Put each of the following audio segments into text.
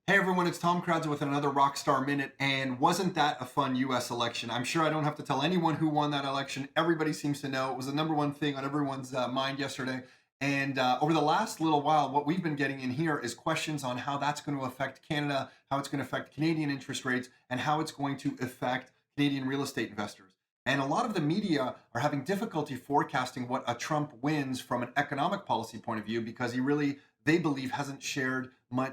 Hey everyone, it's Tom Crowds with another Rockstar Minute. And wasn't that a fun US election? I'm sure I don't have to tell anyone who won that election. Everybody seems to know. It was the number one thing on everyone's mind yesterday. And over the last little while, what we've been getting in here is questions on how that's going to affect Canada, how it's going to affect Canadian interest rates, and how it's going to affect Canadian real estate investors. And a lot of the media are having difficulty forecasting what a Trump wins from an economic policy point of view because he really, they believe, hasn't shared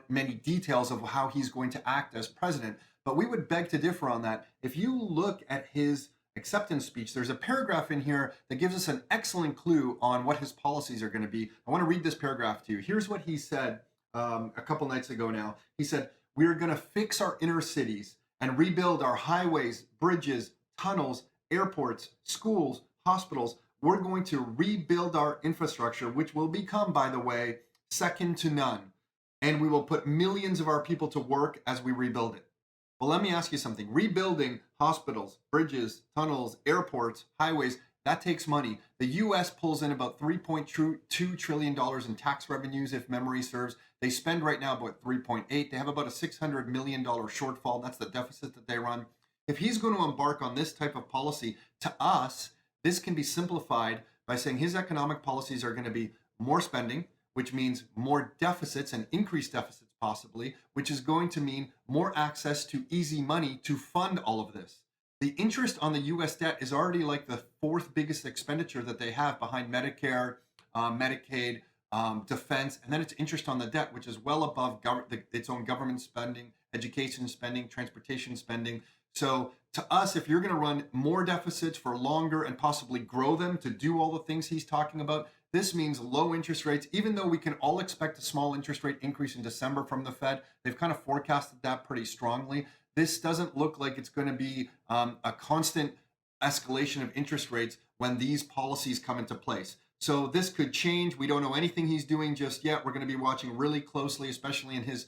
many details of how he's going to act as president. But we would beg to differ on that. If you look at his acceptance speech, there's a paragraph in here that gives us an excellent clue on what his policies are going to be. I want to read this paragraph to you. Here's what he said a couple nights ago now. He said, "We are going to fix our inner cities and rebuild our highways, bridges, tunnels, airports, schools, hospitals. We're going to rebuild our infrastructure, which will become, by the way, second to none. And we will put millions of our people to work as we rebuild it." Well, let me ask you something. Rebuilding hospitals, bridges, tunnels, airports, highways, that takes money. The US pulls in about $3.2 trillion in tax revenues, if memory serves. They spend right now about 3.8. They have about a $600 million shortfall. That's the deficit that they run. If he's going to embark on this type of policy, to us, this can be simplified by saying his economic policies are going to be more spending, which means more deficits and increased deficits possibly, which is going to mean more access to easy money to fund all of this. The interest on the US debt is already like the fourth biggest expenditure that they have behind Medicare, Medicaid, defense, and then it's interest on the debt, which is well above its own government spending, education spending, transportation spending. So to us, if you're going to run more deficits for longer and possibly grow them to do all the things he's talking about, this means low interest rates. Even though we can all expect a small interest rate increase in December from the Fed, they've kind of forecasted that pretty strongly. This doesn't look like it's going to be a constant escalation of interest rates when these policies come into place. So this could change. We don't know anything he's doing just yet. We're going to be watching really closely, especially in his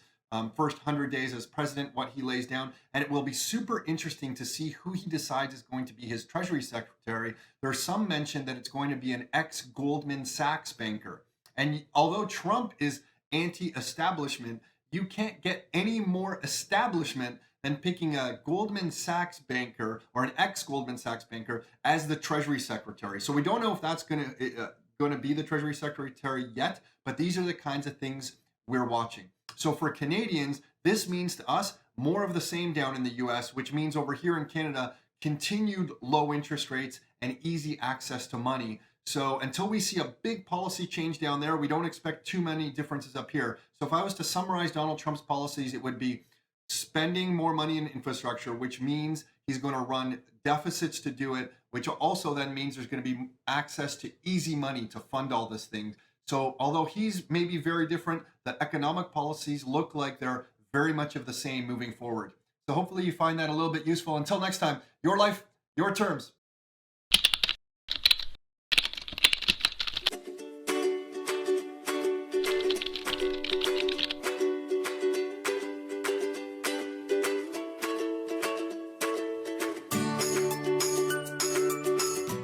first 100 days as president, what he lays down. And it will be super interesting to see who he decides is going to be his Treasury Secretary. There's some mention that it's going to be an ex-Goldman Sachs banker. And although Trump is anti-establishment, you can't get any more establishment than picking a Goldman Sachs banker or an ex-Goldman Sachs banker as the Treasury Secretary. So we don't know if that's going to be the Treasury Secretary yet, but these are the kinds of things we're watching. So for Canadians, this means to us more of the same down in the US, which means over here in Canada, continued low interest rates and easy access to money. So until we see a big policy change down there, we don't expect too many differences up here. So if I was to summarize Donald Trump's policies, it would be spending more money in infrastructure, which means he's going to run deficits to do it, which also then means there's going to be access to easy money to fund all this thing. So although he's maybe very different, the economic policies look like they're very much of the same moving forward. So hopefully you find that a little bit useful. Until next time, your life, your terms.